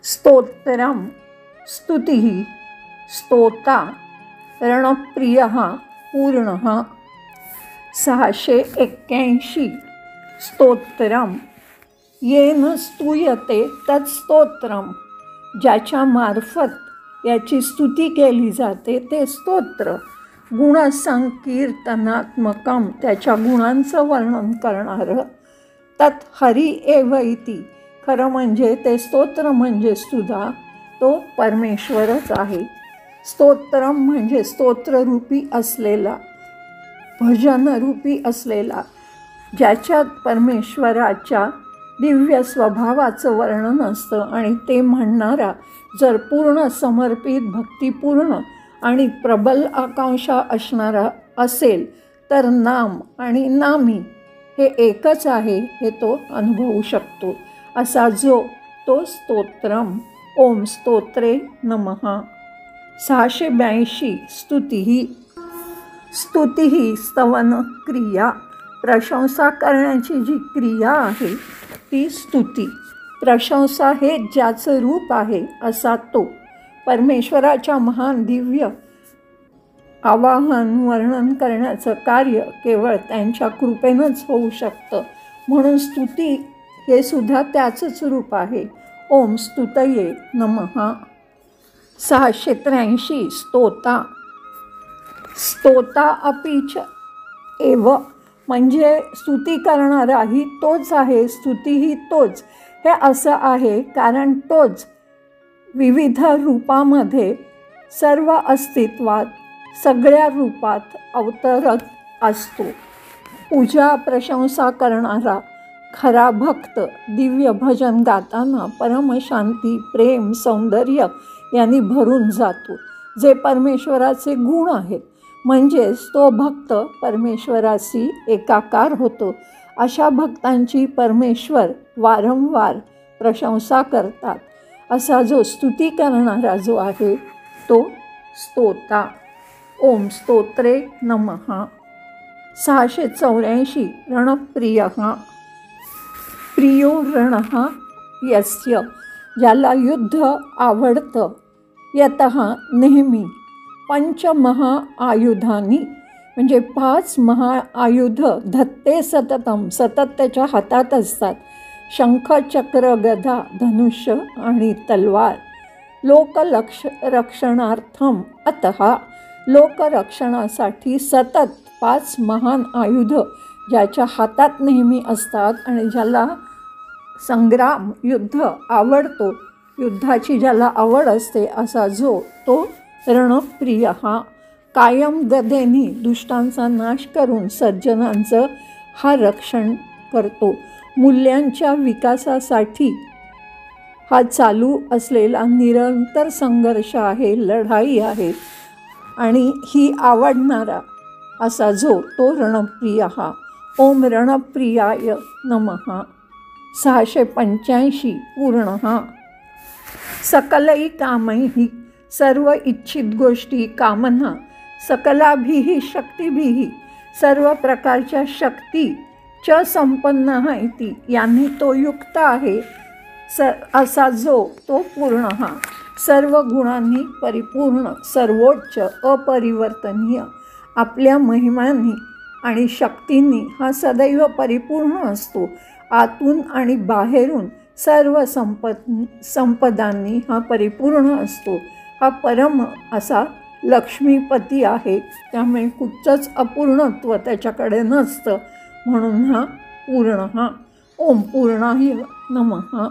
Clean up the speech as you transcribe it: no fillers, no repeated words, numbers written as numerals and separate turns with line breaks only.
स्तोत्रम स्तुतिः स्तोता रणप्रियः पूर्णः 681 स्तोत्रम येन स्तूयते तत्स्तोत्रम ज्याच्या मार्फत याची स्तुती केली जाते ते स्तोत्र. गुणसंकीर्तनात्मकम त्याच्या गुणांचं वर्णन करणारं. तत् हरी एव इति खरं म्हणजे ते स्तोत्र म्हणजे सुद्धा तो परमेश्वरच आहे. स्तोत्रम म्हणजे स्तोत्ररूपी असलेला, भजनरूपी असलेला, ज्याच्यात परमेश्वराच्या दिव्य स्वभावाचं वर्णन असतं आणि ते म्हणणारा जर पूर्ण समर्पित, भक्तिपूर्ण आणि प्रबल आकांक्षा असणारा असेल तर नाम आणि नामी हे एकच आहे हे तो अनुभवू शकतो. असा जो तो स्तोत्रम. ओम स्तोत्रे नमः. 682 स्तुतिः. स्तुतिः स्तवन क्रिया, प्रशंसा करण्याची जी क्रिया आहे ती स्तुती. प्रशंसा हे ज्याचं रूप आहे असा तो परमेश्वराच्या महान दिव्य आवाहन वर्णन करण्याचं कार्य केवळ त्यांच्या कृपेनंच होऊ शकतं. म्हणून स्तुती हे सुद्धा त्याचंच रूप आहे. ओम स्तुतये नमः. 683 स्तोता. स्तोता अपीच एव म्हणजे स्तुती करणाराही तोच आहे, स्तुतीही तोच. हे असं आहे कारण तोच विविध रूपामध्ये सर्व अस्तित्वात सगळ्या रूपात अवतरत असतो. पूजा प्रशंसा करणारा खरा भक्त दिव्य भजन गाताना परमशांती, प्रेम, सौंदर्य यांनी भरून जातो, जे परमेश्वराचे गुण आहेत. म्हणजेच तो भक्त परमेश्वराशी एकाकार होतो. अशा भक्तांची परमेश्वर वारंवार प्रशंसा करतात. असा जो स्तुती करणारा जो आहे तो स्तोता. ओम स्तोत्रे नमः. 684 रणप्रियः. प्रियो रणः यस्य ज्याला युद्ध आवडतं. यतः नेहमी पंचमहाआयुधानी म्हणजे 5 महाआयुध धत्ते सततम सतत त्याच्या हातात असतात. शंख, चक्र, गदा, धनुष्य आणि तलवार. रक्षणार्थम अतः लोकरक्षणासाठी सतत 5 महान आयुध ज्याच्या हातात नेहमी असतात आणि ज्याला संग्राम, युद्ध आवडतो, युद्धाची ज्याला आवड असते असा जो तो रणप्रिय हा. कायम गदेनी दुष्टांचा नाश करून सज्जनांचं हा रक्षण करतो. मूल्यांच्या विकासासाठी हा चालू असलेला निरंतर संघर्ष आहे, लढाई आहे आणि ही आवडणारा असा जो तो रणप्रिय हा. ओम रणप्रियाय नमः. 685 पूर्णः. सकलै कामैः सर्व इच्छित गोष्टी, कामना, सकलाभिः शक्तिभिः सर्व प्रकारच्या शक्ती च संपन्न इति यांनी तो युक्त आहे. असा जो तो पूर्ण हा. सर्व गुणांनी परिपूर्ण, सर्वोच्च, अपरिवर्तनीय, आपल्या महिमांनी आणि शक्तींनी हा सदैव परिपूर्ण असतो. आतून आणि बाहेरून सर्व संपदांनी हा परिपूर्ण असतो. हा परम असा लक्ष्मीपती आहे. त्यामुळे कुठचंच अपूर्णत्व त्याच्याकडे नसतं. म्हणून हा पूर्ण हा. ओम पूर्णाय नमः.